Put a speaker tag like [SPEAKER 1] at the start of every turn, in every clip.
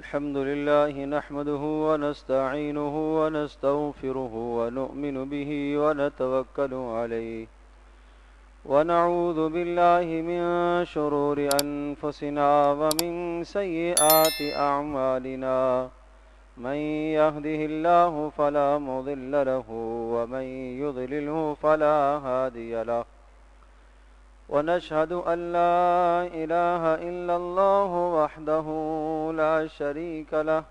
[SPEAKER 1] الحمد لله نحمده ونستعينه ونستغفره ونؤمن به ونتوكل عليه ونعوذ بالله من شرور أنفسنا ومن سيئات أعمالنا من يهده الله فلا مضل له ومن يضلله فلا هادي له ونشهد أن لا إله إلا الله وحده لا شريك له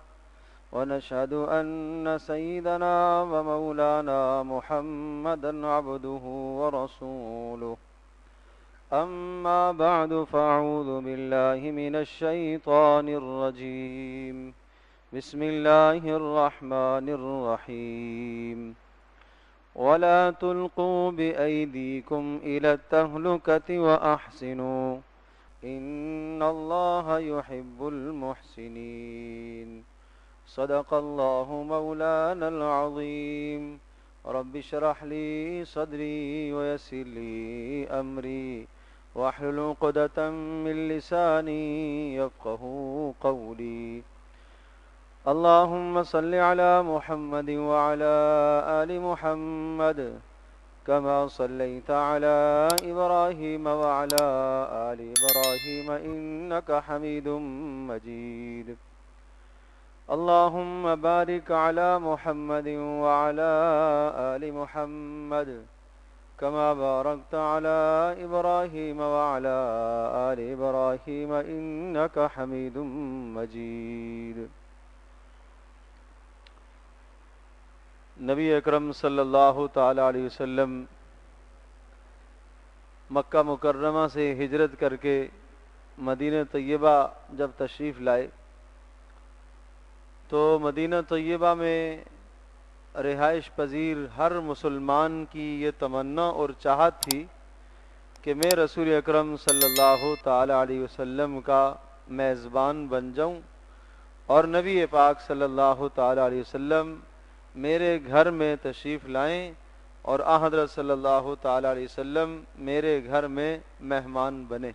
[SPEAKER 1] ونشهد أن سيدنا ومولانا محمدا عبده ورسوله أما بعد فأعوذ بالله من الشيطان الرجيم بسم الله الرحمن الرحيم ولا تلقوا بأيديكم إلى التهلكة وأحسنوا إن الله يحب المحسنين صدق الله مولانا العظيم رب اشرح لي صدري ويسر لي أمري واحلل عقدة من لساني يفقهوا قولي اللهم صل على محمد وعلى آل محمد كما صليت على إبراهيم وعلى آل إبراهيم إنك حميد مجيد اللهم بارك على محمد وعلى آل محمد كما باركت على إبراهيم وعلى آل إبراهيم إنك حميد مجيد نبی اکرم صلی اللہ تعالی علیہ وسلم مکہ مکرمہ سے ہجرت کر کے مدینہ طیبہ جب تشریف لائے تو مدینہ طیبہ میں رہائش پذیر ہر مسلمان کی یہ تمنا اور چاہت تھی کہ میں رسول اکرم صلی اللہ تعالی علیہ وسلم کا میزبان بن جاؤں اور نبی پاک صلی اللہ تعالی علیہ وسلم میرے گھر میں تشریف لائیں اور حضرت صلی اللہ تعالی علیہ وسلم میرے گھر میں مہمان بنے۔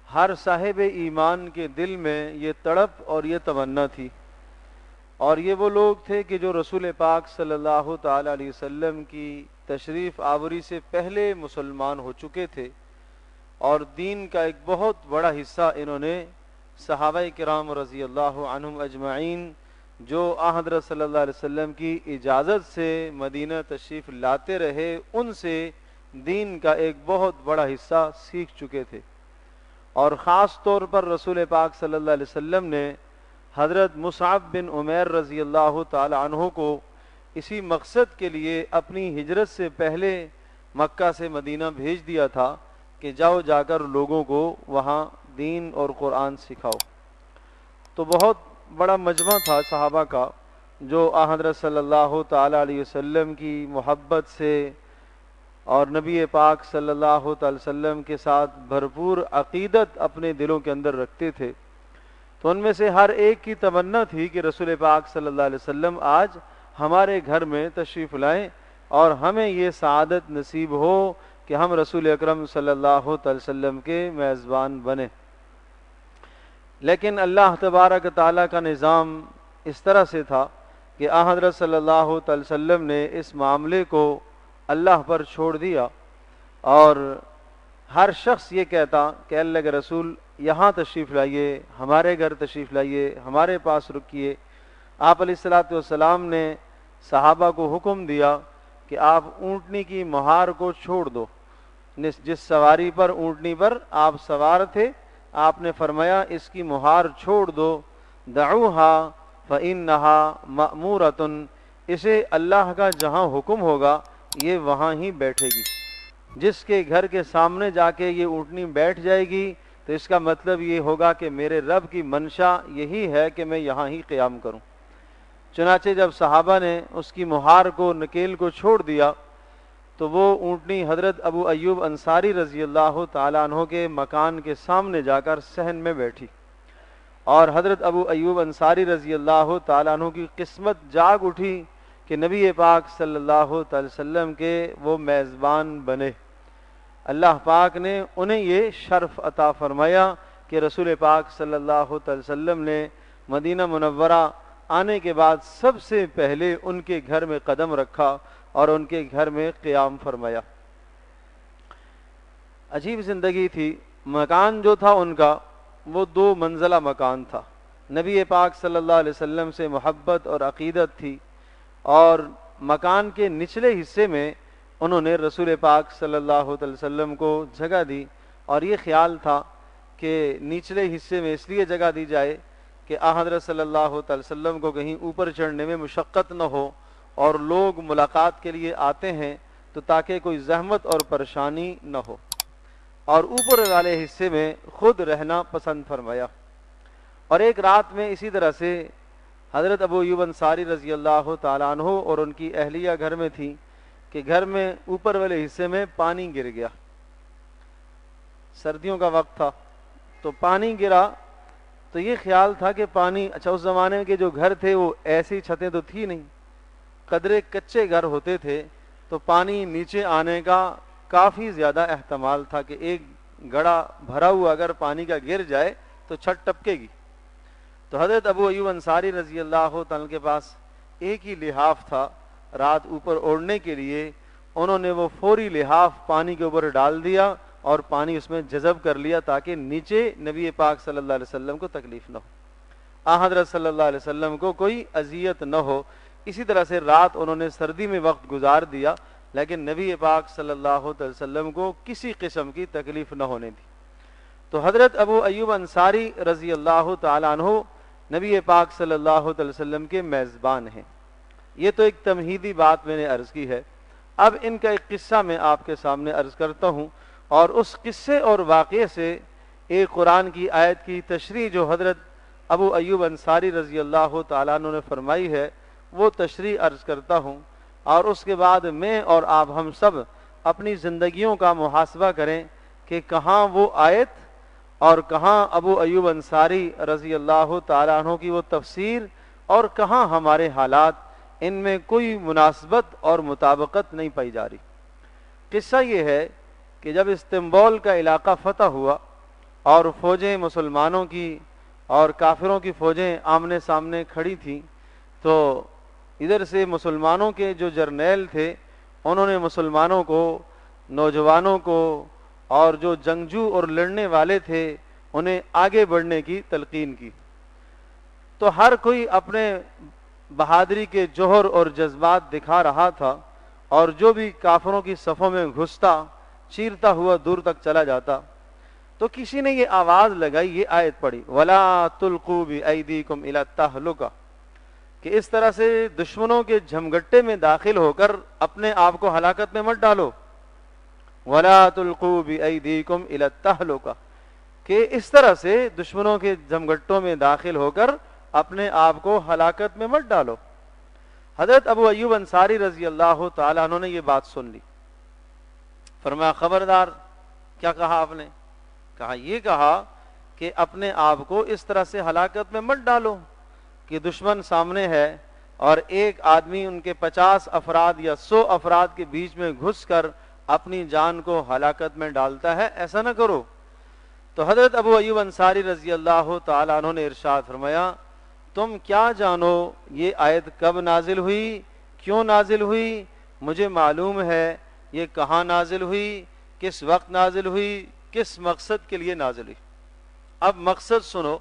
[SPEAKER 1] ہر صاحب ایمان کے دل میں یہ تڑپ اور یہ تمنا تھی، اور یہ وہ لوگ تھے کہ جو رسول پاک صلی اللہ تعالی علیہ وسلم کی تشریف آوری سے پہلے مسلمان ہو چکے تھے، اور دین کا ایک بہت بڑا حصہ انہوں نے صحابہ کرام رضی اللہ عنہم اجمعین جو حضرت صلی اللہ علیہ وسلم کی اجازت سے مدینہ تشریف لاتے رہے، ان سے دین کا ایک بہت بڑا حصہ سیکھ چکے تھے۔ اور خاص طور پر رسول پاک صلی اللہ علیہ وسلم نے حضرت مصعب بن عمیر رضی اللہ تعالی عنہ کو اسی مقصد کے لیے اپنی ہجرت سے پہلے مکہ سے مدینہ بھیج دیا تھا کہ جاؤ جا کر لوگوں کو وہاں دین اور قرآن سکھاؤ۔ تو بہت بڑا مجمع تھا صحابہ کا جو حضرت صلی اللہ تعالی علیہ وسلم کی محبت سے اور نبی پاک صلی اللہ تعالی وسلم کے ساتھ بھرپور عقیدت اپنے دلوں کے اندر رکھتے تھے۔ تو ان میں سے ہر ایک کی تمنا تھی کہ رسول پاک صلی اللہ علیہ وسلم آج ہمارے گھر میں تشریف لائیں اور ہمیں یہ سعادت نصیب ہو کہ ہم رسول اکرم صلی اللہ تعالی وسلم کے میزبان بنیں۔ لیکن اللہ تبارک تعالیٰ کا نظام اس طرح سے تھا کہ حضرت صلی اللہ تعالی وسلم نے اس معاملے کو اللہ پر چھوڑ دیا، اور ہر شخص یہ کہتا کہ اللہ کے رسول یہاں تشریف لائیے، ہمارے گھر تشریف لائیے، ہمارے پاس رکیے۔ آپ علیہ الصلوۃ والسلام نے صحابہ کو حکم دیا کہ آپ اونٹنی کی مہار کو چھوڑ دو۔ جس سواری پر اونٹنی پر آپ سوار تھے، آپ نے فرمایا اس کی مہار چھوڑ دو، دعوہا فإنہا مأمورۃ، اسے اللہ کا جہاں حکم ہوگا یہ وہاں ہی بیٹھے گی۔ جس کے گھر کے سامنے جا کے یہ اونٹنی بیٹھ جائے گی تو اس کا مطلب یہ ہوگا کہ میرے رب کی منشا یہی ہے کہ میں یہاں ہی قیام کروں۔ چنانچہ جب صحابہ نے اس کی مہار کو، نکیل کو چھوڑ دیا تو وہ اونٹنی حضرت ابو ایوب انصاری رضی اللہ تعالیٰ عنہ کے مکان کے سامنے جا کر صحن میں بیٹھی، اور حضرت ابو ایوب انصاری رضی اللہ تعالیٰ عنہ کی قسمت جاگ اٹھی کہ نبی پاک صلی اللہ تعالی وسلم کے وہ میزبان بنے۔ اللہ پاک نے انہیں یہ شرف عطا فرمایا کہ رسول پاک صلی اللہ علیہ وسلم نے مدینہ منورہ آنے کے بعد سب سے پہلے ان کے گھر میں قدم رکھا اور ان کے گھر میں قیام فرمایا۔ عجیب زندگی تھی۔ مکان جو تھا ان کا وہ 2 منزلہ مکان تھا۔ نبی پاک صلی اللہ علیہ وسلم سے محبت اور عقیدت تھی، اور مکان کے نچلے حصے میں انہوں نے رسول پاک صلی اللہ علیہ وسلم کو جگہ دی، اور یہ خیال تھا کہ نچلے حصے میں اس لیے جگہ دی جائے کہ حضرت صلی اللہ علیہ وسلم کو کہیں اوپر چڑھنے میں مشقت نہ ہو، اور لوگ ملاقات کے لیے آتے ہیں تو تاکہ کوئی زحمت اور پریشانی نہ ہو، اور اوپر والے حصے میں خود رہنا پسند فرمایا۔ اور ایک رات میں اسی طرح سے حضرت ابو ایوب انصاری رضی اللہ تعالیٰ عنہ اور ان کی اہلیہ گھر میں تھی کہ گھر میں اوپر والے حصے میں پانی گر گیا۔ سردیوں کا وقت تھا تو پانی گرا، تو یہ خیال تھا کہ پانی، اچھا اس زمانے کے جو گھر تھے وہ ایسی چھتیں تو تھی نہیں، قدرے کچے گھر ہوتے تھے، تو پانی نیچے آنے کا کافی زیادہ احتمال تھا کہ ایک گڑا بھرا ہوا اگر پانی کا گر جائے تو چھت ٹپکے گی۔ تو حضرت ابو ایوب انصاری رضی اللہ تعالیٰ کے پاس ایک ہی لحاف تھا رات اوپر اوڑھنے کے لیے، انہوں نے وہ فوری لحاف پانی کے اوپر ڈال دیا اور پانی اس میں جذب کر لیا تاکہ نیچے نبی پاک صلی اللہ علیہ وسلم کو تکلیف نہ ہو، حضرت صلی اللہ علیہ وسلم کو کوئی اذیت نہ ہو۔ اسی طرح سے رات انہوں نے سردی میں وقت گزار دیا، لیکن نبی پاک صلی اللہ علیہ وسلم کو کسی قسم کی تکلیف نہ ہونے دی۔ تو حضرت ابو ایوب انصاری رضی اللہ تعالیٰ عنہ نبی پاک صلی اللہ علیہ وسلم کے میزبان ہیں۔ یہ تو ایک تمہیدی بات میں نے عرض کی ہے۔ اب ان کا ایک قصہ میں آپ کے سامنے عرض کرتا ہوں، اور اس قصے اور واقعے سے ایک قرآن کی آیت کی تشریح جو حضرت ابو ایوب انصاری رضی اللہ تعالیٰ عنہ نے فرمائی ہے وہ تشریح عرض کرتا ہوں، اور اس کے بعد میں اور آپ ہم سب اپنی زندگیوں کا محاسبہ کریں کہ کہاں وہ آیت اور کہاں ابو ایوب انصاری رضی اللہ تعالیٰ عنہ کی وہ تفسیر، اور کہاں ہمارے حالات، ان میں کوئی مناسبت اور مطابقت نہیں پائی جا رہی۔ قصہ یہ ہے کہ جب استنبول کا علاقہ فتح ہوا اور فوجیں مسلمانوں کی اور کافروں کی فوجیں آمنے سامنے کھڑی تھیں، تو ادھر سے مسلمانوں کے جو جرنیل تھے انہوں نے مسلمانوں کو، نوجوانوں کو، اور جو جنگجو اور لڑنے والے تھے انہیں آگے بڑھنے کی تلقین کی۔ تو ہر کوئی اپنے بہادری کے جوہر اور جذبات دکھا رہا تھا، اور جو بھی کافروں کی صفوں میں گھستا چیرتا ہوا دور تک چلا جاتا۔ تو کسی نے یہ آواز لگائی، یہ آیت پڑھی، وَلَا تُلْقُوا بِأَيْدِيكُمْ إِلَى التَّهْلُكَةِ، کہ اس طرح سے دشمنوں کے جھمگٹے میں داخل ہو کر اپنے آپ کو ہلاکت میں مت ڈالو۔ وَلَا تُلْقُوا بِأَيْدِيكُمْ إِلَى التَّهْلُكَةِ، کہ اس طرح سے دشمنوں کے جھمگٹوں میں داخل ہو کر اپنے آپ کو ہلاکت میں مت ڈالو۔ حضرت ابو ایوب انصاری رضی اللہ تعالیٰ عنہ نے یہ بات سن لی، فرمایا خبردار، کیا کہا آپ نے؟ کہا یہ کہا کہ اپنے آپ کو اس طرح سے ہلاکت میں مت ڈالو کہ دشمن سامنے ہے اور ایک آدمی ان کے 50 افراد یا 100 افراد کے بیچ میں گھس کر اپنی جان کو ہلاکت میں ڈالتا ہے، ایسا نہ کرو۔ تو حضرت ابو ایوب انصاری رضی اللہ تعالیٰ عنہ نے ارشاد فرمایا، تم کیا جانو یہ آیت کب نازل ہوئی، کیوں نازل ہوئی؟ مجھے معلوم ہے یہ کہاں نازل ہوئی، کس وقت نازل ہوئی، کس مقصد کے لیے نازل ہوئی۔ اب مقصد سنو،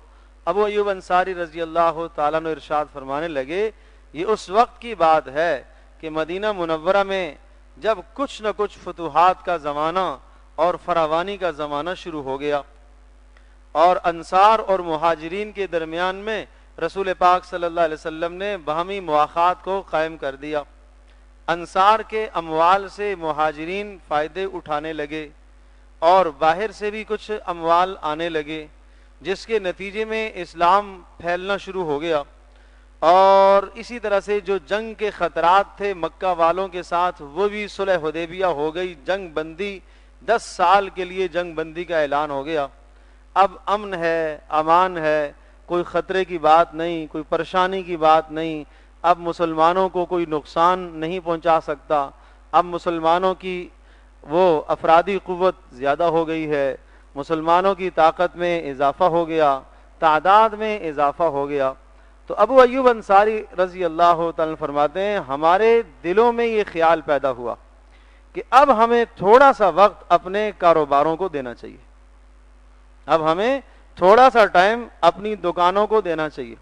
[SPEAKER 1] ابو ایوب انصاری رضی اللہ تعالیٰ عنہ ارشاد فرمانے لگے، یہ اس وقت کی بات ہے کہ مدینہ منورہ میں جب کچھ نہ کچھ فتوحات کا زمانہ اور فراوانی کا زمانہ شروع ہو گیا، اور انصار اور مہاجرین کے درمیان میں رسول پاک صلی اللہ علیہ وسلم نے باہمی مواخات کو قائم کر دیا۔ انصار کے اموال سے مہاجرین فائدے اٹھانے لگے، اور باہر سے بھی کچھ اموال آنے لگے، جس کے نتیجے میں اسلام پھیلنا شروع ہو گیا۔ اور اسی طرح سے جو جنگ کے خطرات تھے مکہ والوں کے ساتھ، وہ بھی صلح حدیبیہ ہو گئی، جنگ بندی، 10 سال کے لیے جنگ بندی کا اعلان ہو گیا۔ اب امن ہے، امان ہے، کوئی خطرے کی بات نہیں، کوئی پریشانی کی بات نہیں، اب مسلمانوں کو کوئی نقصان نہیں پہنچا سکتا، اب مسلمانوں کی وہ افرادی قوت زیادہ ہو گئی ہے، مسلمانوں کی طاقت میں اضافہ ہو گیا، تعداد میں اضافہ ہو گیا۔ تو ابو ایوب انصاری رضی اللہ تعالیٰ فرماتے ہیں ہمارے دلوں میں یہ خیال پیدا ہوا کہ اب ہمیں تھوڑا سا وقت اپنے کاروباروں کو دینا چاہیے، اب ہمیں تھوڑا سا ٹائم اپنی دکانوں کو دینا چاہیے۔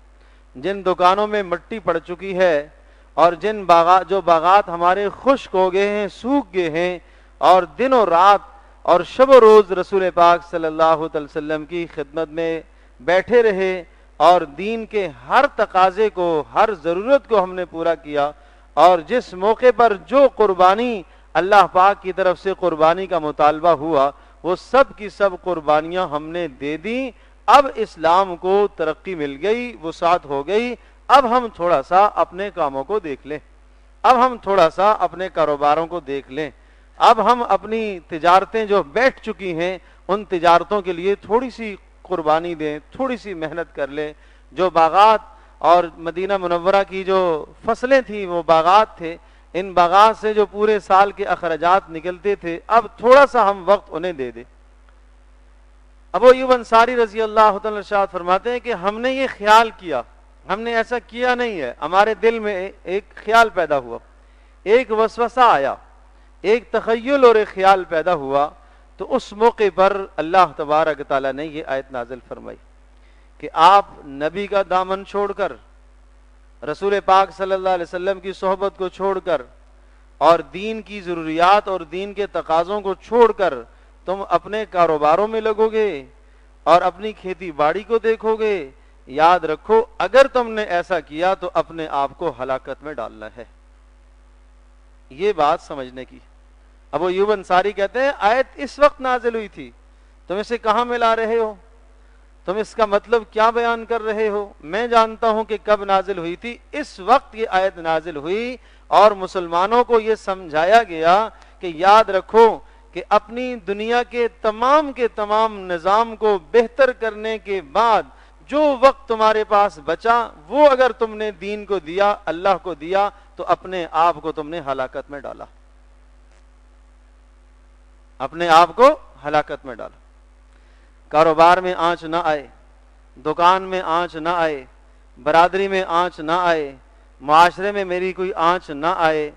[SPEAKER 1] جن دکانوں میں مٹی پڑ چکی ہے اور جو باغات ہمارے خشک ہو گئے ہیں، سوکھ گئے ہیں، اور دن و رات اور شب و روز رسول پاک صلی اللہ علیہ وسلم کی خدمت میں بیٹھے رہے اور دین کے ہر تقاضے کو، ہر ضرورت کو ہم نے پورا کیا، اور جس موقع پر جو قربانی اللہ پاک کی طرف سے قربانی کا مطالبہ ہوا وہ سب کی سب قربانیاں ہم نے دے دیں۔ اب اسلام کو ترقی مل گئی، وسعت ہو گئی، اب ہم تھوڑا سا اپنے کاموں کو دیکھ لیں، اب ہم تھوڑا سا اپنے کاروباروں کو دیکھ لیں، اب ہم اپنی تجارتیں جو بیٹھ چکی ہیں ان تجارتوں کے لیے تھوڑی سی قربانی دیں، تھوڑی سی محنت کر لیں۔ جو باغات اور مدینہ منورہ کی جو فصلیں تھیں وہ باغات تھے، ان باغات سے جو پورے سال کے اخراجات نکلتے تھے اب تھوڑا سا ہم وقت انہیں دے دیں۔ ابو ایوب انصاری رضی اللہ تعالی ارشاد فرماتے ہیں کہ ہم نے یہ خیال کیا، ہم نے ایسا کیا نہیں ہے، ہمارے دل میں ایک خیال پیدا ہوا، ایک وسوسہ آیا، ایک تخیل اور ایک خیال پیدا ہوا، تو اس موقع پر اللہ تبارک تعالیٰ نے یہ آیت نازل فرمائی کہ آپ نبی کا دامن چھوڑ کر، رسول پاک صلی اللہ علیہ وسلم کی صحبت کو چھوڑ کر اور دین کی ضروریات اور دین کے تقاضوں کو چھوڑ کر تم اپنے کاروباروں میں لگو گے اور اپنی کھیتی باڑی کو دیکھو گے، یاد رکھو اگر تم نے ایسا کیا تو اپنے آپ کو ہلاکت میں ڈالنا ہے۔ یہ بات سمجھنے کی۔ ابو ایوب انصاری کہتے ہیں آیت اس وقت نازل ہوئی تھی، تم اسے کہاں ملا رہے ہو، تم اس کا مطلب کیا بیان کر رہے ہو؟ میں جانتا ہوں کہ کب نازل ہوئی تھی، اس وقت یہ آیت نازل ہوئی اور مسلمانوں کو یہ سمجھایا گیا کہ یاد رکھو کہ اپنی دنیا کے تمام نظام کو بہتر کرنے کے بعد جو وقت تمہارے پاس بچا وہ اگر تم نے دین کو دیا، اللہ کو دیا، تو اپنے آپ کو تم نے ہلاکت میں ڈالا، اپنے آپ کو ہلاکت میں ڈالا۔ کاروبار میں آنچ نہ آئے، دکان میں آنچ نہ آئے، برادری میں آنچ نہ آئے، معاشرے میں میری کوئی آنچ نہ آئے،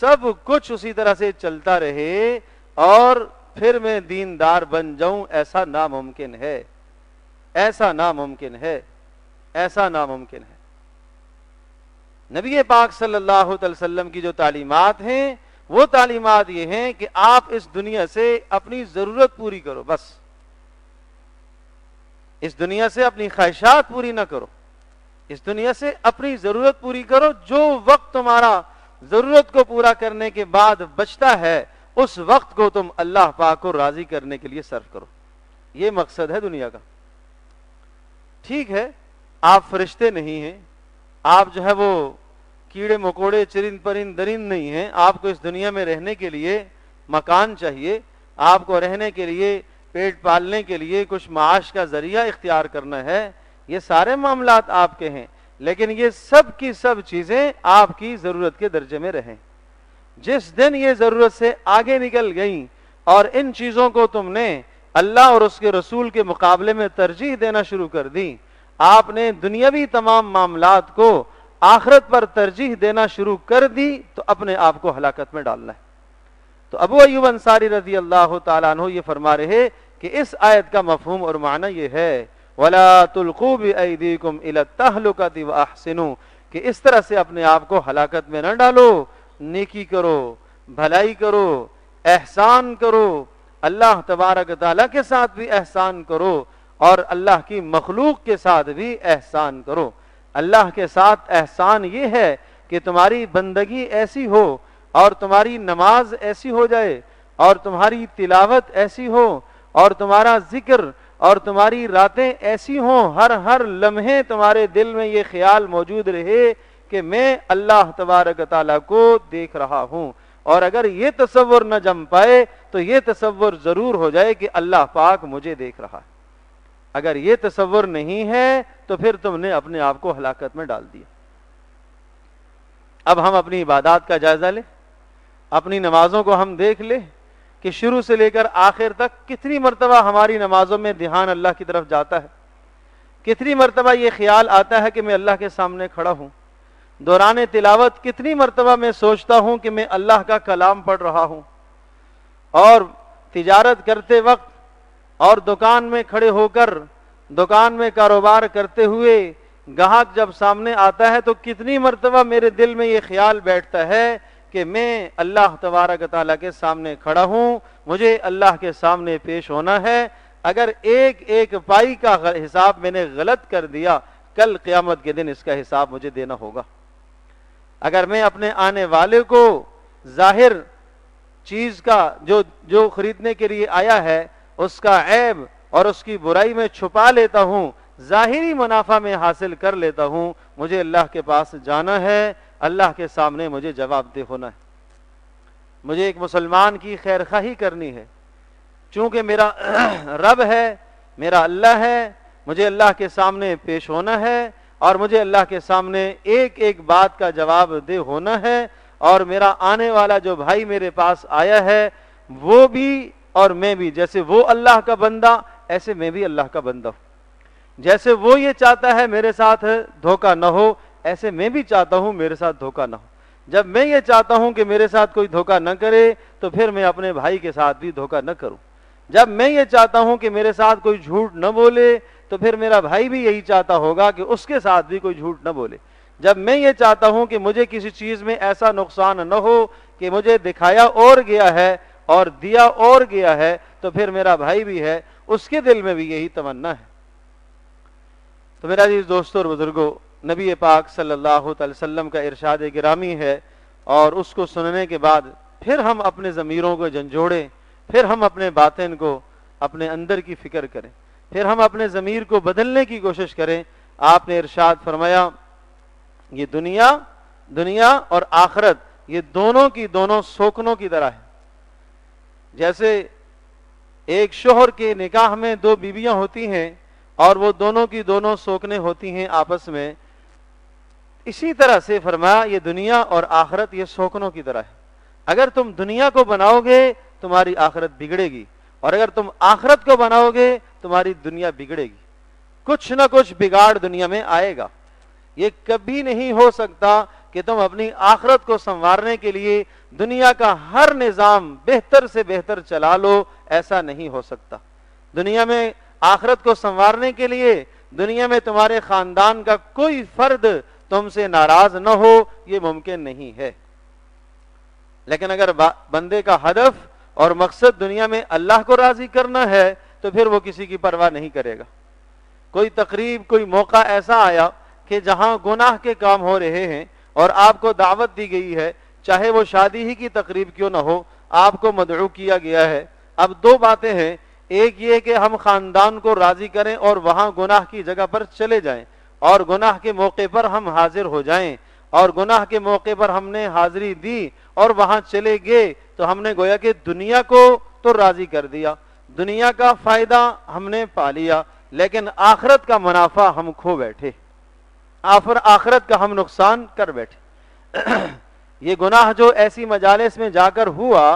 [SPEAKER 1] سب کچھ اسی طرح سے چلتا رہے اور پھر میں دیندار بن جاؤں، ایسا ناممکن ہے، ایسا ناممکن ہے، ایسا ناممکن ہے۔ نبی پاک صلی اللہ علیہ وسلم کی جو تعلیمات ہیں وہ تعلیمات یہ ہیں کہ آپ اس دنیا سے اپنی ضرورت پوری کرو، بس اس دنیا سے اپنی خواہشات پوری نہ کرو، اس دنیا سے اپنی ضرورت پوری کرو، جو وقت تمہارا ضرورت کو پورا کرنے کے بعد بچتا ہے اس وقت کو تم اللہ پاک کو راضی کرنے کے لیے صرف کرو۔ یہ مقصد ہے دنیا کا۔ ٹھیک ہے آپ فرشتے نہیں ہیں، آپ جو ہے وہ کیڑے مکوڑے چرند پرند درند نہیں ہیں، آپ کو اس دنیا میں رہنے کے لیے مکان چاہیے، آپ کو رہنے کے لیے پیٹ پالنے کے لیے کچھ معاش کا ذریعہ اختیار کرنا ہے، یہ سارے معاملات آپ کے ہیں، لیکن یہ سب کی سب چیزیں آپ کی ضرورت کے درجے میں رہیں۔ جس دن یہ ضرورت سے آگے نکل گئیں اور ان چیزوں کو تم نے اللہ اور اس کے رسول کے مقابلے میں ترجیح دینا شروع کر دی، آپ نے دنیاوی تمام معاملات کو آخرت پر ترجیح دینا شروع کر دی، تو اپنے آپ کو ہلاکت میں ڈالنا ہے۔ تو ابو ایوب انصاری رضی اللہ تعالیٰ عنہ یہ فرما رہے کہ اس آیت کا مفہوم اور معنی یہ ہے وَلَا تُلْقُوا بِأَيْدِيكُمْ إِلَى التَّهْلُكَةِ وَأَحْسِنُوا، کہ اس طرح سے اپنے آپ کو ہلاکت میں نہ ڈالو، نیکی کرو، بھلائی کرو، احسان کرو، اللہ تبارک تعالیٰ کے ساتھ بھی احسان کرو اور اللہ کی مخلوق کے ساتھ بھی احسان کرو۔ اللہ کے ساتھ احسان یہ ہے کہ تمہاری بندگی ایسی ہو اور تمہاری نماز ایسی ہو جائے اور تمہاری تلاوت ایسی ہو اور تمہارا ذکر اور تمہاری راتیں ایسی ہوں، ہر لمحے تمہارے دل میں یہ خیال موجود رہے کہ میں اللہ تبارک تعالیٰ کو دیکھ رہا ہوں، اور اگر یہ تصور نہ جم پائے تو یہ تصور ضرور ہو جائے کہ اللہ پاک مجھے دیکھ رہا ہے۔ اگر یہ تصور نہیں ہے تو پھر تم نے اپنے آپ کو ہلاکت میں ڈال دیا۔ اب ہم اپنی عبادات کا جائزہ لیں، اپنی نمازوں کو ہم دیکھ لیں کہ شروع سے لے کر آخر تک کتنی مرتبہ ہماری نمازوں میں دھیان اللہ کی طرف جاتا ہے، کتنی مرتبہ یہ خیال آتا ہے کہ میں اللہ کے سامنے کھڑا ہوں؟ دوران تلاوت کتنی مرتبہ میں سوچتا ہوں کہ میں اللہ کا کلام پڑھ رہا ہوں؟ اور تجارت کرتے وقت اور دکان میں کھڑے ہو کر دکان میں کاروبار کرتے ہوئے گاہک جب سامنے آتا ہے تو کتنی مرتبہ میرے دل میں یہ خیال بیٹھتا ہے کہ میں اللہ تبارک و تعالیٰ کے سامنے کھڑا ہوں، مجھے اللہ کے سامنے پیش ہونا ہے۔ اگر ایک ایک پائی کا حساب میں نے غلط کر دیا، کل قیامت کے دن اس کا حساب مجھے دینا ہوگا۔ اگر میں اپنے آنے والے کو ظاہر چیز کا جو خریدنے کے لیے آیا ہے اس کا عیب اور اس کی برائی میں چھپا لیتا ہوں، ظاہری منافع میں حاصل کر لیتا ہوں، مجھے اللہ کے پاس جانا ہے، اللہ کے سامنے مجھے جواب دہ ہونا ہے۔ مجھے ایک مسلمان کی خیر خواہی کرنی ہے، چونکہ میرا رب ہے، میرا اللہ ہے، مجھے اللہ کے سامنے پیش ہونا ہے اور مجھے اللہ کے سامنے ایک ایک بات کا جواب دہ ہونا ہے، اور میرا آنے والا جو بھائی میرے پاس آیا ہے وہ بھی اور میں بھی، جیسے وہ اللہ کا بندہ ایسے میں بھی اللہ کا بندہ ہوں۔ جیسے وہ یہ چاہتا ہے میرے ساتھ دھوکہ نہ ہو، ایسے میں بھی چاہتا ہوں میرے ساتھ دھوکہ نہ ہو۔ جب میں یہ چاہتا ہوں کہ میرے ساتھ کوئی دھوکہ نہ کرے تو پھر میں اپنے بھائی کے ساتھ بھی دھوکہ نہ کروں۔ جب میں یہ چاہتا ہوں کہ میرے ساتھ کوئی جھوٹ نہ بولے تو پھر میرا بھائی بھی یہی چاہتا ہوگا کہ اس کے ساتھ بھی کوئی جھوٹ نہ بولے۔ جب میں یہ چاہتا ہوں کہ مجھے کسی چیز میں ایسا نقصان نہ ہو کہ مجھے دکھایا اور گیا ہے اور دیا اور گیا ہے، تو پھر میرا بھائی بھی ہے، اس کے دل میں بھی یہی تمنا ہے۔ تو میرا عزیز دوستو اور بزرگوں، نبی پاک صلی اللہ علیہ وسلم کا ارشاد گرامی ہے، اور اس کو سننے کے بعد پھر ہم اپنے ضمیروں کو جھنجھوڑیں، پھر ہم اپنے باطن کو، اپنے اندر کی فکر کریں، پھر ہم اپنے ضمیر کو بدلنے کی کوشش کریں۔ آپ نے ارشاد فرمایا یہ دنیا اور آخرت یہ دونوں کی دونوں سوکنوں کی طرح ہے۔ جیسے ایک شوہر کے نکاح میں دو بیویاں ہوتی ہیں اور وہ دونوں کی دونوں سوکنے ہوتی ہیں آپس میں، اسی طرح سے فرمایا یہ دنیا اور آخرت یہ سوکنوں کی طرح ہے۔ اگر تم دنیا کو بناؤ گے تمہاری آخرت بگڑے گی، اور اگر تم آخرت کو بناؤ گے تمہاری دنیا بگڑے گی۔ کچھ نہ کچھ بگاڑ دنیا میں آئے گا۔ یہ کبھی نہیں ہو سکتا کہ تم اپنی آخرت کو سنوارنے کے لیے دنیا کا ہر نظام بہتر سے بہتر چلا لو، ایسا نہیں ہو سکتا۔ دنیا میں آخرت کو سنوارنے کے لیے دنیا میں تمہارے خاندان کا کوئی فرد تم سے ناراض نہ ہو، یہ ممکن نہیں ہے۔ لیکن اگر بندے کا ہدف اور مقصد دنیا میں اللہ کو راضی کرنا ہے تو پھر وہ کسی کی پرواہ نہیں کرے گا۔ کوئی تقریب، کوئی موقع ایسا آیا کہ جہاں گناہ کے کام ہو رہے ہیں اور آپ کو دعوت دی گئی ہے، چاہے وہ شادی ہی کی تقریب کیوں نہ ہو، آپ کو مدعو کیا گیا ہے۔ اب دو باتیں ہیں، ایک یہ کہ ہم خاندان کو راضی کریں اور وہاں گناہ کی جگہ پر چلے جائیں، اور گناہ کے موقع پر ہم حاضر ہو جائیں، اور گناہ کے موقع پر ہم نے حاضری دی اور وہاں چلے گئے تو ہم نے گویا کہ دنیا کو تو راضی کر دیا، دنیا کا فائدہ ہم نے پا لیا، لیکن آخرت کا منافع ہم کھو بیٹھے، آخرت کا ہم نقصان کر بیٹھے۔ یہ گناہ جو ایسی مجالس میں جا کر ہوا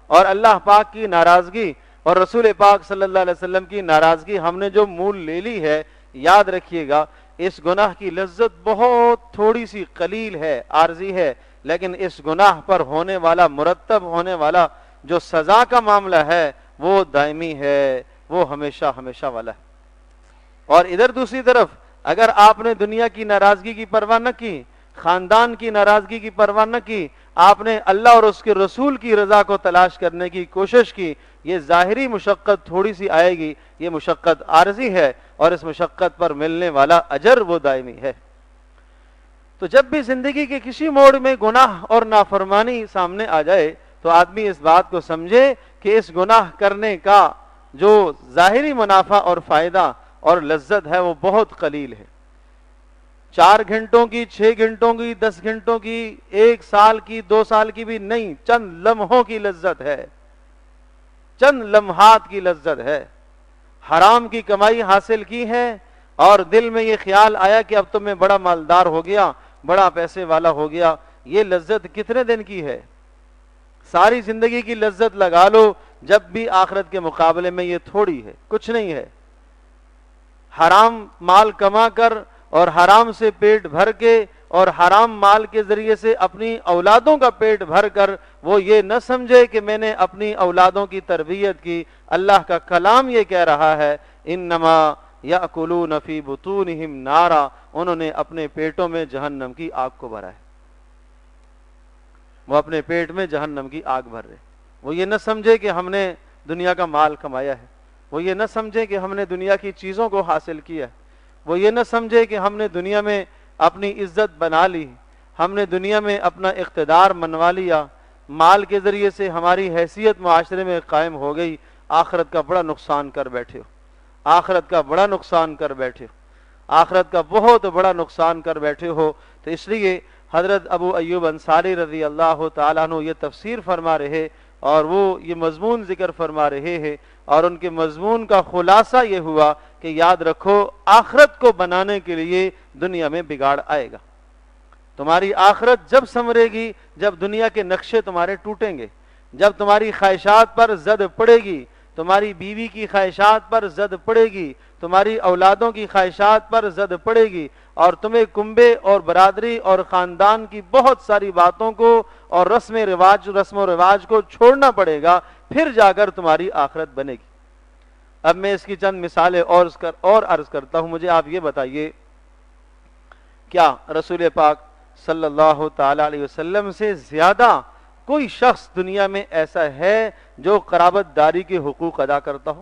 [SPEAKER 1] اور اللہ پاک کی ناراضگی اور رسول پاک صلی اللہ علیہ وسلم کی ناراضگی ہم نے جو مول لے لی ہے، یاد رکھیے گا اس گناہ کی لذت بہت تھوڑی سی قلیل ہے، عارضی ہے، لیکن اس گناہ پر ہونے والا، مرتب ہونے والا جو سزا کا معاملہ ہے وہ دائمی ہے، وہ ہمیشہ ہمیشہ والا ہے۔ اور ادھر دوسری طرف اگر آپ نے دنیا کی ناراضگی کی پرواہ نہ کی، خاندان کی ناراضگی کی پرواہ نہ کی، آپ نے اللہ اور اس کے رسول کی رضا کو تلاش کرنے کی کوشش کی، یہ ظاہری مشقت تھوڑی سی آئے گی، یہ مشقت عارضی ہے، اور اس مشقت پر ملنے والا اجر وہ دائمی ہے۔ تو جب بھی زندگی کے کسی موڑ میں گناہ اور نافرمانی سامنے آ جائے تو آدمی اس بات کو سمجھے کہ اس گناہ کرنے کا جو ظاہری منافع اور فائدہ اور لذت ہے وہ بہت قلیل ہے۔ 4 گھنٹوں کی، 6 گھنٹوں کی، 10 گھنٹوں کی، 1 سال کی، 2 سال کی بھی نہیں، چند لمحوں کی لذت ہے، چند لمحات کی لذت ہے۔ حرام کی کمائی حاصل کی ہے اور دل میں یہ خیال آیا کہ اب تو میں بڑا مالدار ہو گیا، بڑا پیسے والا ہو گیا، یہ لذت کتنے دن کی ہے؟ ساری زندگی کی لذت لگا لو، جب بھی آخرت کے مقابلے میں یہ تھوڑی ہے، کچھ نہیں ہے۔ حرام مال کما کر اور حرام سے پیٹ بھر کے اور حرام مال کے ذریعے سے اپنی اولادوں کا پیٹ بھر کر وہ یہ نہ سمجھے کہ میں نے اپنی اولادوں کی تربیت کی. اللہ کا کلام یہ کہہ رہا ہے انما یاکلون فی بطونہم نارا، انہوں نے اپنے پیٹوں میں جہنم کی آگ کو بھرا ہے. وہ اپنے پیٹ میں جہنم کی آگ بھر رہے. وہ یہ نہ سمجھے کہ ہم نے دنیا کا مال کمایا ہے، وہ یہ نہ سمجھے کہ ہم نے دنیا کی چیزوں کو حاصل کیا ہے، وہ یہ نہ سمجھے کہ ہم نے دنیا میں اپنی عزت بنا لی، ہم نے دنیا میں اپنا اقتدار منوا لیا، مال کے ذریعے سے ہماری حیثیت معاشرے میں قائم ہو گئی. آخرت کا بڑا نقصان کر بیٹھے ہو، آخرت کا بڑا نقصان کر بیٹھے ہو، آخرت کا بہت بڑا نقصان کر بیٹھے ہو. تو اس لیے حضرت ابو ایوب انصاری رضی اللہ تعالیٰ عنہ یہ تفسیر فرما رہے اور وہ یہ مضمون ذکر فرما رہے ہیں، اور ان کے مضمون کا خلاصہ یہ ہوا کہ یاد رکھو آخرت کو بنانے کے لیے دنیا میں بگاڑ آئے گا. تمہاری آخرت جب سنورے گی جب دنیا کے نقشے تمہارے ٹوٹیں گے، جب تمہاری خواہشات پر زد پڑے گی، تمہاری بیوی کی خواہشات پر زد پڑے گی، تمہاری اولادوں کی خواہشات پر زد پڑے گی، اور تمہیں کنبے اور برادری اور خاندان کی بہت ساری باتوں کو اور رسم و رواج کو چھوڑنا پڑے گا، پھر جا کر تمہاری آخرت بنے گی. اب میں اس کی چند مثالیں اور عرض کرتا ہوں. مجھے آپ یہ بتائیے، کیا رسول پاک صلی اللہ تعالی علیہ وسلم سے زیادہ کوئی شخص دنیا میں ایسا ہے جو قرابت داری کے حقوق ادا کرتا ہو؟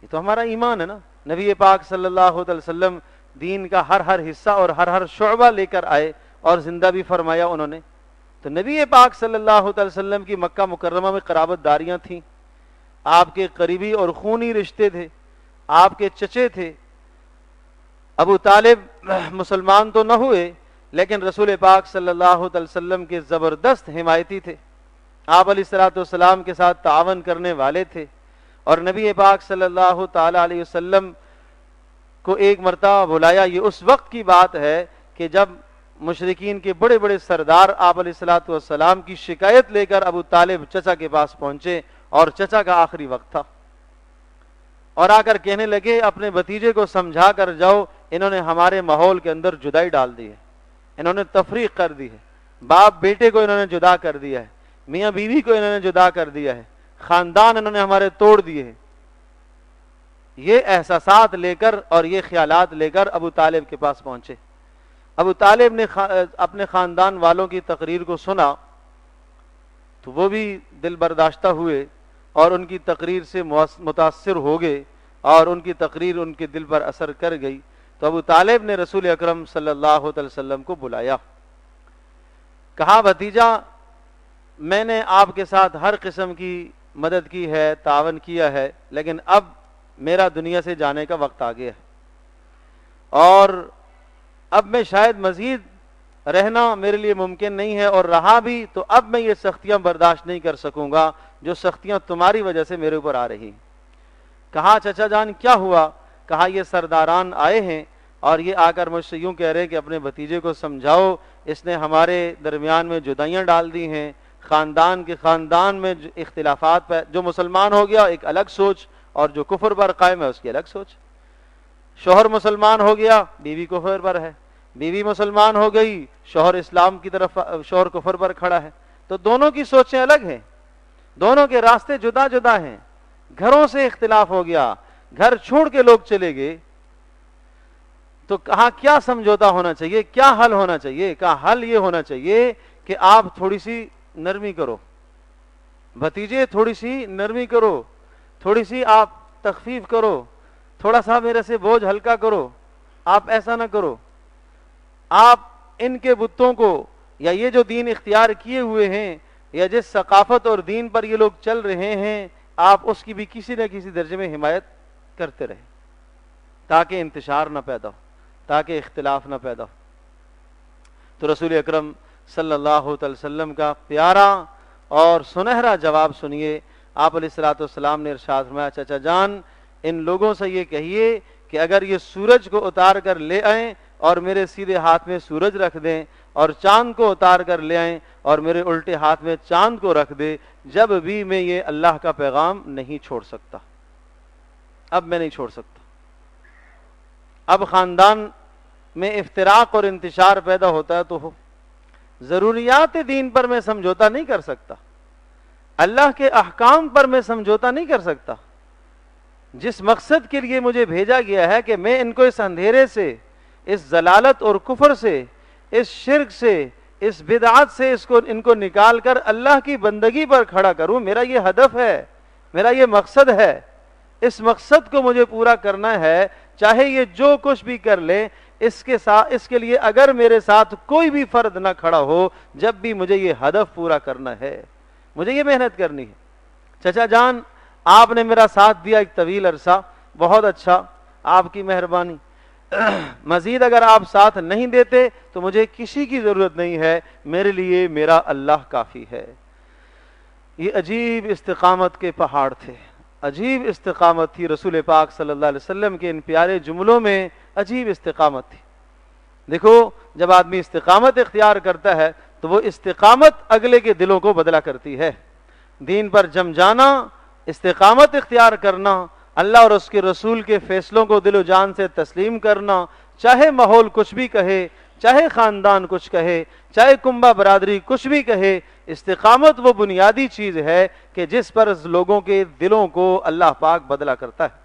[SPEAKER 1] یہ تو ہمارا ایمان ہے نا. نبی پاک صلی اللہ علیہ وسلم دین کا ہر حصہ اور ہر شعبہ لے کر آئے اور زندہ بھی فرمایا انہوں نے. تو نبی پاک صلی اللہ علیہ وسلم کی مکہ مکرمہ میں قرابت داریاں تھیں، آپ کے قریبی اور خونی رشتے تھے، آپ کے چچے تھے. ابو طالب مسلمان تو نہ ہوئے لیکن رسول پاک صلی اللہ علیہ وسلم کے زبردست حمایتی تھے، آپ علیہ الصلوۃ والسلام کے ساتھ تعاون کرنے والے تھے. اور نبی پاک صلی اللہ تعالی علیہ وسلم کو ایک مرتبہ بلایا. یہ اس وقت کی بات ہے کہ جب مشرکین کے بڑے بڑے سردار آپ علیہ الصلوۃ والسلام کی شکایت لے کر ابو طالب چچا کے پاس پہنچے، اور چچا کا آخری وقت تھا، اور آ کر کہنے لگے اپنے بھتیجے کو سمجھا کر جاؤ، انہوں نے ہمارے ماحول کے اندر جدائی ڈال دی ہے، انہوں نے تفریق کر دی ہے، باپ بیٹے کو انہوں نے جدا کر دیا ہے، میاں بیوی کو انہوں نے جدا کر دیا ہے، خاندان انہوں نے ہمارے توڑ دیے ہیں. یہ احساسات لے کر اور یہ خیالات لے کر ابو طالب کے پاس پہنچے. ابو طالب نے اپنے خاندان والوں کی تقریر کو سنا تو وہ بھی دل برداشتہ ہوئے اور ان کی تقریر سے متاثر ہو گئے، اور ان کی تقریر ان کے دل پر اثر کر گئی. تو ابو طالب نے رسول اکرم صلی اللہ علیہ وسلم کو بلایا، کہا بھتیجا میں نے آپ کے ساتھ ہر قسم کی مدد کی ہے، تعاون کیا ہے، لیکن اب میرا دنیا سے جانے کا وقت آ گیا ہے، اور اب میں شاید مزید رہنا میرے لیے ممکن نہیں ہے، اور رہا بھی تو اب میں یہ سختیاں برداشت نہیں کر سکوں گا جو سختیاں تمہاری وجہ سے میرے اوپر آ رہی. کہا چچا جان کیا ہوا؟ کہا یہ سرداران آئے ہیں اور یہ آ کر مجھ سے یوں کہہ رہے کہ اپنے بھتیجے کو سمجھاؤ، اس نے ہمارے درمیان میں جدائیاں ڈال دی ہیں، خاندان میں اختلافات پہ، جو مسلمان ہو گیا ایک الگ سوچ اور جو کفر پر قائم ہے اس کی الگ سوچ. شوہر مسلمان ہو گیا، بیوی کفر پر ہے، بیوی مسلمان ہو گئی، شوہر اسلام کی طرف، شوہر کفر پر کھڑا ہے. تو دونوں کی سوچیں الگ ہیں، دونوں کے راستے جدا جدا ہیں. گھروں سے اختلاف ہو گیا، گھر چھوڑ کے لوگ چلے گئے. تو کہا کیا سمجھوتا ہونا چاہیے، کیا حل ہونا چاہیے؟ کہا حل یہ ہونا چاہیے کہ آپ تھوڑی سی نرمی کرو، بھتیجے تھوڑی سی نرمی کرو، تھوڑی سی آپ تخفیف کرو، تھوڑا سا میرے سے بوجھ ہلکا کرو. آپ ایسا نہ کرو، آپ ان کے بتوں کو یا یہ جو دین اختیار کیے ہوئے ہیں یا جس ثقافت اور دین پر یہ لوگ چل رہے ہیں، آپ اس کی بھی کسی نہ کسی درجے میں حمایت کرتے رہیں تاکہ انتشار نہ پیدا ہو، تاکہ اختلاف نہ پیدا ہو. تو رسول اکرم صلی اللہ علیہ وسلم کا پیارا اور سنہرا جواب سنیے. آپ علیہ الصلوۃ والسلام نے ارشاد فرمایا چچا جان ان لوگوں سے یہ کہیے کہ اگر یہ سورج کو اتار کر لے آئیں اور میرے سیدھے ہاتھ میں سورج رکھ دیں، اور چاند کو اتار کر لے آئیں اور میرے الٹے ہاتھ میں چاند کو رکھ دے، جب بھی میں یہ اللہ کا پیغام نہیں چھوڑ سکتا، اب میں نہیں چھوڑ سکتا. اب خاندان میں افتراق اور انتشار پیدا ہوتا ہے تو ہو، ضروریات دین پر میں سمجھوتا نہیں کر سکتا، اللہ کے احکام پر میں سمجھوتا نہیں کر سکتا۔ جس مقصد کے لیے مجھے بھیجا گیا ہے کہ میں ان کو اس اندھیرے سے، اس ضلالت اور کفر سے، اس شرک سے، اس بدعات سے ان کو نکال کر اللہ کی بندگی پر کھڑا کروں، میرا یہ ہدف ہے، میرا یہ مقصد ہے۔ اس مقصد کو مجھے پورا کرنا ہے، چاہے یہ جو کچھ بھی کر لے، اس کے لیے اگر میرے ساتھ کوئی بھی فرد نہ کھڑا ہو، جب بھی مجھے یہ ہدف پورا کرنا ہے، مجھے یہ محنت کرنی ہے۔ چچا جان، آپ نے میرا ساتھ دیا ایک طویل عرصہ، بہت اچھا، آپ کی مہربانی۔ مزید اگر آپ ساتھ نہیں دیتے تو مجھے کسی کی ضرورت نہیں ہے، میرے لیے میرا اللہ کافی ہے۔ یہ عجیب استقامت کے پہاڑ تھے، عجیب استقامت تھی رسول پاک صلی اللہ علیہ وسلم کے ان پیارے جملوں میں، عجیب استقامت تھی۔ دیکھو، جب آدمی استقامت اختیار کرتا ہے تو وہ استقامت اگلے کے دلوں کو بدلا کرتی ہے۔ دین پر جم جانا، استقامت اختیار کرنا، اللہ اور اس کے رسول کے فیصلوں کو دل و جان سے تسلیم کرنا، چاہے ماحول کچھ بھی کہے، چاہے خاندان کچھ کہے، چاہے کنبہ برادری کچھ بھی کہے، استقامت وہ بنیادی چیز ہے کہ جس پر لوگوں کے دلوں کو اللہ پاک بدلا کرتا ہے۔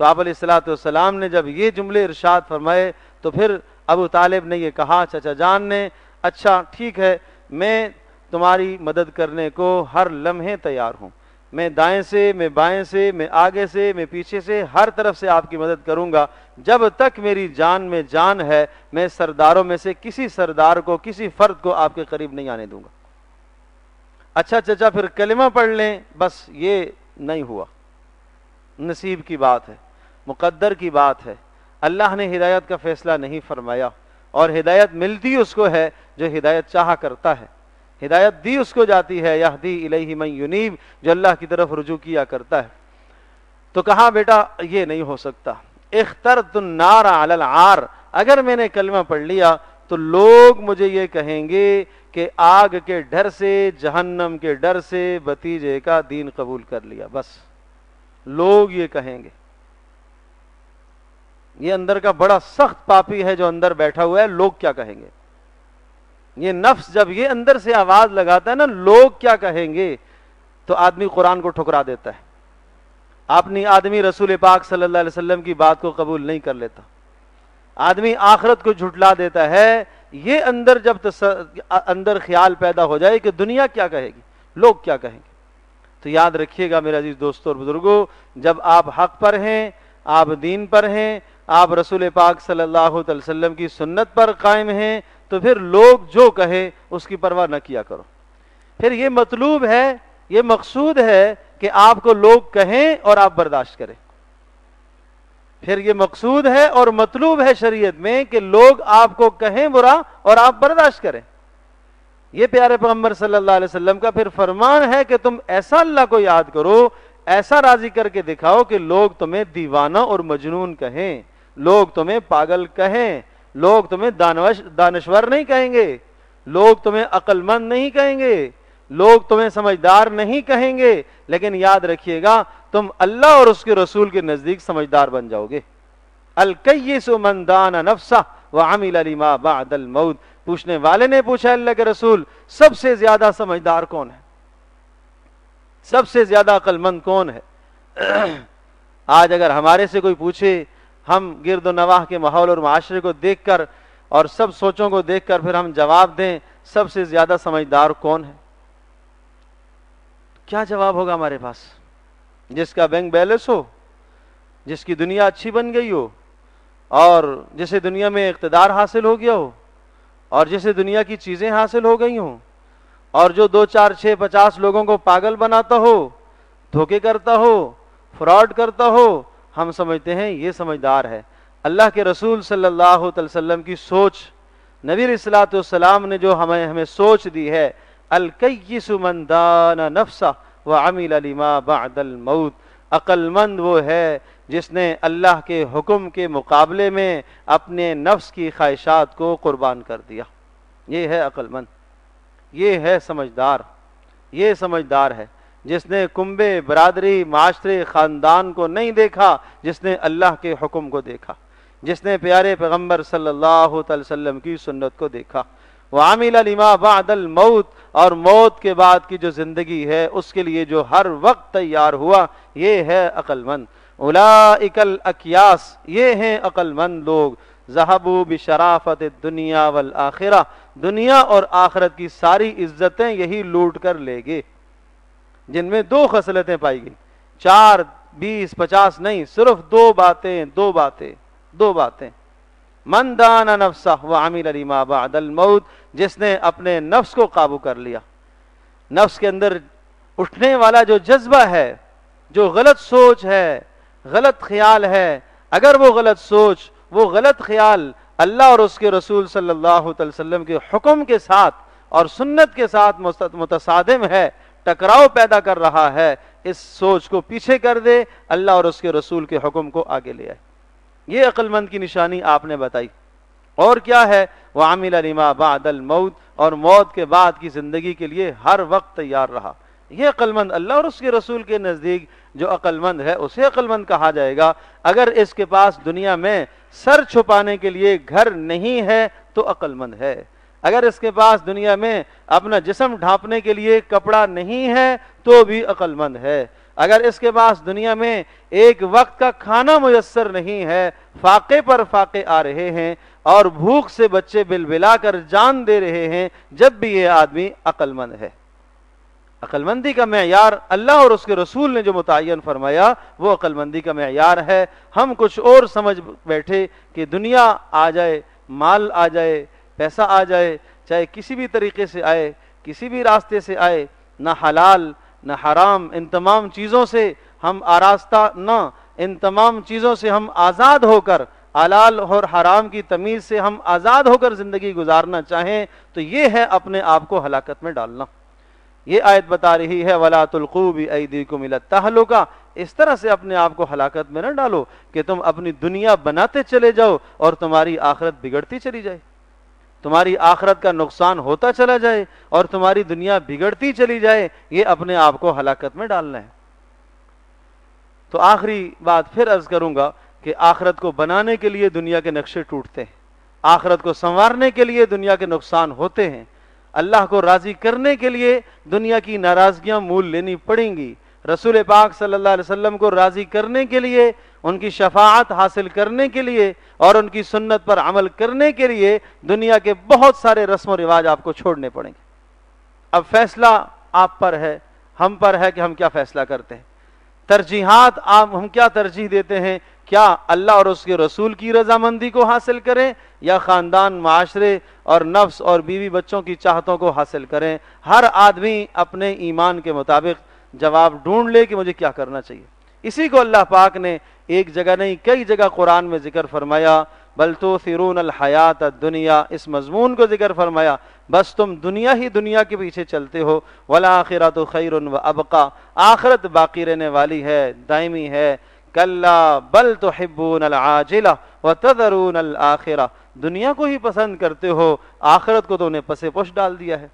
[SPEAKER 1] تو آپ علیہ الصلوۃ والسلام نے جب یہ جملے ارشاد فرمائے تو پھر ابو طالب نے یہ کہا، چچا جان نے، اچھا ٹھیک ہے، میں تمہاری مدد کرنے کو ہر لمحے تیار ہوں، میں دائیں سے، میں بائیں سے، میں آگے سے، میں پیچھے سے، ہر طرف سے آپ کی مدد کروں گا، جب تک میری جان میں جان ہے، میں سرداروں میں سے کسی سردار کو، کسی فرد کو آپ کے قریب نہیں آنے دوں گا۔ اچھا چچا، پھر کلمہ پڑھ لیں، بس یہ نہیں ہوا، نصیب کی بات ہے، مقدر کی بات ہے، اللہ نے ہدایت کا فیصلہ نہیں فرمایا، اور ہدایت ملتی اس کو ہے جو ہدایت چاہا کرتا ہے، ہدایت دی اس کو جاتی ہے، یہدی الیہ من ینیب، جو اللہ کی طرف رجوع کیا کرتا ہے۔ تو کہا بیٹا یہ نہیں ہو سکتا، اخترت النار علی العار، اگر میں نے کلمہ پڑھ لیا تو لوگ مجھے یہ کہیں گے کہ آگ کے ڈر سے، جہنم کے ڈر سے بھتیجے کا دین قبول کر لیا، بس لوگ یہ کہیں گے۔ یہ اندر کا بڑا سخت پاپی ہے جو اندر بیٹھا ہوا ہے، لوگ کیا کہیں گے؟ یہ نفس جب یہ اندر سے آواز لگاتا ہے نا، لوگ کیا کہیں گے، تو آدمی قرآن کو ٹھکرا دیتا ہے، آدمی رسول پاک صلی اللہ علیہ وسلم کی بات کو قبول نہیں کر لیتا، آدمی آخرت کو جھٹلا دیتا ہے۔ یہ اندر جب اندر خیال پیدا ہو جائے کہ دنیا کیا کہے گی، لوگ کیا کہیں گے، تو یاد رکھیے گا میرے عزیز دوستوں اور بزرگوں، جب آپ حق پر ہیں، آپ دین پر ہیں، آپ رسول پاک صلی اللہ علیہ وسلم کی سنت پر قائم ہیں، تو پھر لوگ جو کہے اس کی پرواہ نہ کیا کرو۔ پھر یہ مطلوب ہے، یہ مقصود ہے کہ آپ کو لوگ کہیں اور آپ برداشت کریں۔ پھر یہ مقصود ہے اور مطلوب ہے شریعت میں کہ لوگ آپ کو کہیں برا اور آپ برداشت کریں۔ یہ پیارے پیغمبر صلی اللہ علیہ وسلم کا پھر فرمان ہے کہ تم ایسا اللہ کو یاد کرو، ایسا راضی کر کے دکھاؤ کہ لوگ تمہیں دیوانہ اور مجنون کہیں، لوگ تمہیں پاگل کہیں، لوگ تمہیں دانشور نہیں کہیں گے، لوگ تمہیں عقل مند نہیں کہیں گے، لوگ تمہیں سمجھدار نہیں کہیں گے، لیکن یاد رکھیے گا تم اللہ اور اس کے رسول کے نزدیک سمجھدار بن جاؤ گے۔ الکیس من دان نفسہ وعمل لما بعد الموت، پوچھنے والے نے پوچھا اللہ کے رسول، سب سے زیادہ سمجھدار کون ہے، سب سے زیادہ عقل مند کون ہے؟ آج اگر ہمارے سے کوئی پوچھے، ہم گرد و نواح کے ماحول اور معاشرے کو دیکھ کر اور سب سوچوں کو دیکھ کر پھر ہم جواب دیں سب سے زیادہ سمجھدار کون ہے، کیا جواب ہوگا ہمارے پاس؟ جس کا بینک بیلنس ہو، جس کی دنیا اچھی بن گئی ہو، اور جسے دنیا میں اقتدار حاصل ہو گیا ہو، اور جسے دنیا کی چیزیں حاصل ہو گئی ہوں، اور جو 2 4 6 50 لوگوں کو پاگل بناتا ہو، دھوکے کرتا ہو، فراڈ کرتا ہو، ہم سمجھتے ہیں یہ سمجھدار ہے۔ اللہ کے رسول صلی اللہ علیہ وسلم کی سوچ، نبی علیہ الصلوۃ والسلام نے جو ہمیں سوچ دی ہے، الکیس من دان نفسہ وعمل لما بعد الموت، عقل مند وہ ہے جس نے اللہ کے حکم کے مقابلے میں اپنے نفس کی خواہشات کو قربان کر دیا، یہ ہے عقل مند، یہ ہے سمجھدار، یہ سمجھدار ہے جس نے کنبے، برادری، معاشرے، خاندان کو نہیں دیکھا، جس نے اللہ کے حکم کو دیکھا۔ جس نے پیارے پیغمبر صلی اللہ علیہ وسلم کی سنت کو دیکھا۔ وعمل لما بعد الموت، اور موت کے بعد کی جو زندگی ہے اس کے لیے جو ہر وقت تیار ہوا، یہ ہے عقل مند۔ اولئک الاکیاس، یہ ہیں عقل مند لوگ، ذہبوا بشرافت الدنیا والآخرہ، دنیا اور آخرت کی ساری عزتیں یہی لوٹ کر لے گے، جن میں دو خصلتیں پائی گئی، 4 20 50 نہیں، صرف دو باتیں۔ من دان نفسہ وعمل لما بعد الموت، جس نے اپنے نفس کو قابو کر لیا، نفس کے اندر اٹھنے والا جو جذبہ ہے، جو غلط سوچ ہے، غلط خیال ہے، اگر وہ غلط سوچ، وہ غلط خیال اللہ اور اس کے رسول صلی اللہ علیہ وسلم کے حکم کے ساتھ اور سنت کے ساتھ متصادم ہے، ٹکراؤ پیدا کر رہا ہے، اس سوچ کو پیچھے کر دے، اللہ اور اس کے رسول کے حکم کو آگے لے آئے۔ یہ عقل مند کی نشانی آپ نے بتائی۔ اور کیا ہے؟ وعمل لما بعد الموت، اور موت کے بعد کی زندگی کے لیے ہر وقت تیار رہا۔ یہ عقل مند اللہ اور اس کے رسول کے نزدیک جو عقل مند ہے اسے عقل مند کہا جائے گا۔ اگر اس کے پاس دنیا میں سر چھپانے کے لیے گھر نہیں ہے تو عقل مند ہے، اگر اس کے پاس دنیا میں اپنا جسم ڈھانپنے کے لیے کپڑا نہیں ہے تو بھی عقل مند ہے، اگر اس کے پاس دنیا میں ایک وقت کا کھانا میسر نہیں ہے، فاقے پر فاقے آ رہے ہیں اور بھوک سے بچے بلبلا کر جان دے رہے ہیں، جب بھی یہ آدمی عقل مند ہے۔ عقل مندی کا معیار اللہ اور اس کے رسول نے جو متعین فرمایا وہ عقل مندی کا معیار ہے۔ ہم کچھ اور سمجھ بیٹھے کہ دنیا آ جائے، مال آ جائے، پیسہ آ جائے، چاہے کسی بھی طریقے سے آئے، کسی بھی راستے سے آئے، نہ حلال نہ حرام، ان تمام چیزوں سے ہم آراستہ نہ، ان تمام چیزوں سے ہم آزاد ہو کر، حلال اور حرام کی تمیز سے ہم آزاد ہو کر زندگی گزارنا چاہیں تو یہ ہے اپنے آپ کو ہلاکت میں ڈالنا۔ یہ آیت بتا رہی ہے وَلَا تُلْقُوا بِأَيْدِيكُمْ إِلَى التَّهْلُكَةِ، اس طرح سے اپنے آپ کو ہلاکت میں نہ ڈالو کہ تم اپنی دنیا بناتے چلے جاؤ اور تمہاری آخرت بگڑتی چلی جائے، تمہاری آخرت کا نقصان ہوتا چلا جائے اور تمہاری دنیا بگڑتی چلی جائے، یہ اپنے آپ کو ہلاکت میں ڈالنا ہے۔ تو آخری بات پھر عرض کروں گا کہ آخرت کو بنانے کے لیے دنیا کے نقشے ٹوٹتے ہیں، آخرت کو سنوارنے کے لیے دنیا کے نقصان ہوتے ہیں، اللہ کو راضی کرنے کے لیے دنیا کی ناراضگیاں مول لینی پڑیں گی، رسول پاک صلی اللہ علیہ وسلم کو راضی کرنے کے لیے، ان کی شفاعت حاصل کرنے کے لیے اور ان کی سنت پر عمل کرنے کے لیے دنیا کے بہت سارے رسم و رواج آپ کو چھوڑنے پڑیں گے۔ اب فیصلہ آپ پر ہے، ہم پر ہے کہ ہم کیا فیصلہ کرتے ہیں، ترجیحات ہم کیا ترجیح دیتے ہیں، کیا اللہ اور اس کے رسول کی رضامندی کو حاصل کریں یا خاندان، معاشرے اور نفس اور بیوی بچوں کی چاہتوں کو حاصل کریں۔ ہر آدمی اپنے ایمان کے مطابق جواب ڈھونڈ لے کہ مجھے کیا کرنا چاہیے۔ اسی کو اللہ پاک نے ایک جگہ نہیں کئی جگہ قرآن میں ذکر فرمایا، بل تؤثرون الحیات الدنیا، اس مضمون کو ذکر فرمایا، بس تم دنیا کے پیچھے چلتے ہو، والآخرۃ خیر وابقی، آخرت باقی رہنے والی ہے، دائمی ہے، کلا بل تحبون العاجلہ وتذرون الآخرہ، دنیا کو ہی پسند کرتے ہو، آخرت کو تو نے پس پش ڈال دیا ہے۔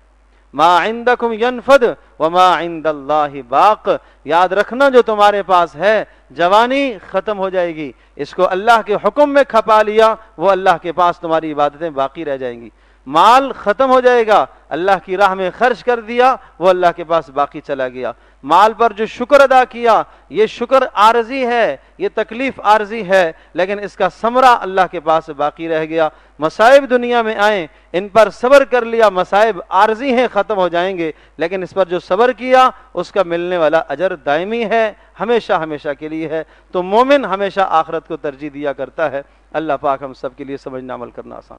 [SPEAKER 1] ما عندکم ینفد وما عند اللہ باق، یاد رکھنا جو تمہارے پاس ہے، جوانی ختم ہو جائے گی، اس کو اللہ کے حکم میں کھپا لیا، وہ اللہ کے پاس تمہاری عبادتیں باقی رہ جائیں گی۔ مال ختم ہو جائے گا، اللہ کی راہ میں خرچ کر دیا، وہ اللہ کے پاس باقی چلا گیا۔ مال پر جو شکر ادا کیا، یہ شکر عارضی ہے، یہ تکلیف عارضی ہے، لیکن اس کا ثمرہ اللہ کے پاس باقی رہ گیا۔ مصائب دنیا میں آئیں، ان پر صبر کر لیا، مصائب عارضی ہیں، ختم ہو جائیں گے، لیکن اس پر جو صبر کیا اس کا ملنے والا اجر دائمی ہے، ہمیشہ ہمیشہ کے لیے ہے۔ تو مومن ہمیشہ آخرت کو ترجیح دیا کرتا ہے۔ اللہ پاک ہم سب کے لیے سمجھنا عمل کرنا آسان